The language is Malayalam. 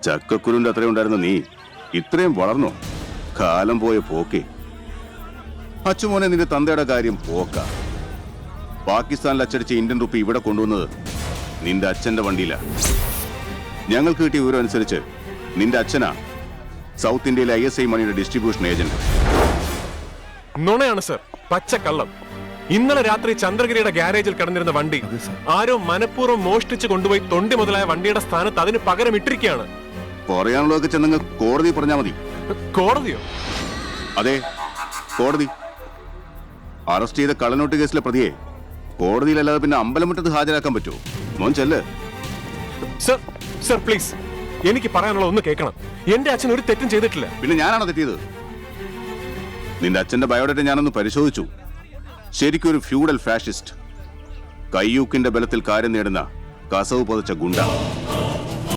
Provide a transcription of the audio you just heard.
ചക്കക്കുരുന്റെ അത്രയും ഉണ്ടായിരുന്ന നീ ഇത്രയും വളർന്നോ? കാലം പോയ പോക്കേ. അച്ചുമോനെ, നിന്റെ തന്തയുടെ കാര്യം പോക്ക. പാകിസ്ഥാനിൽ അച്ചടിച്ച ഇന്ത്യൻ റുപ്പി ഇവിടെ കൊണ്ടുവന്നത് നിന്റെ അച്ഛന്റെ വണ്ടിയിലാ. ഞങ്ങൾക്ക് കിട്ടിയ വിവരം അനുസരിച്ച് നിന്റെ അച്ഛനാ സൗത്ത് ഇന്ത്യയിലെ ISI മണിയുടെ ഡിസ്ട്രിബ്യൂഷൻ ഏജന്റ്. നുണയാണ് സർ, പച്ചക്കള്ളം. ഇന്നലെ രാത്രി ചന്ദ്രഗിരിയുടെ ഗ്യാരേജിൽ കിടന്നിരുന്ന വണ്ടി ആരോ മനഃപൂർവ്വം മോഷ്ടിച്ചു കൊണ്ടുപോയി തൊണ്ടി മുതലായ വണ്ടിയുടെ സ്ഥാനത്ത് അതിന് പകരം ഇട്ടിരിക്കുകയാണ്. പറയാനുള്ളതൊക്കെ ചെന്നങ്ങ് കോടതി പറഞ്ഞാൽ മതി. കോടതിയോ? അതെ, കോടതി. അറസ്റ്റ് ചെയ്ത കള്ളനോട്ട് കേസിലെ പ്രതിയെ കോടതിയിലല്ലാതെ പിന്നെ അമ്പലമുറ്റത്ത് ഹാജരാക്കാൻ പറ്റുമോ? മോൻ ചെല്ല്. സർ, സർ പ്ലീസ്, എനിക്ക് പറയാനുള്ള ഒന്ന് കേൾക്കണം. എന്റെ അച്ഛൻ ഒരു തെറ്റും ചെയ്തിട്ടില്ല. പിന്നെ ഞാനാണോ തെറ്റിയത്? നിന്റെ അച്ഛന്റെ ബയോഡേറ്റ ഞാനൊന്ന് പരിശോധിച്ചു. ശരിക്കും ഒരു ഫ്യൂഡൽ ഫാഷിസ്റ്റ്, കയ്യൂക്കിന്റെ ബലത്തിൽ കാര്യം നേടുന്ന കസവ് പൊതച്ച ഗുണ്ട.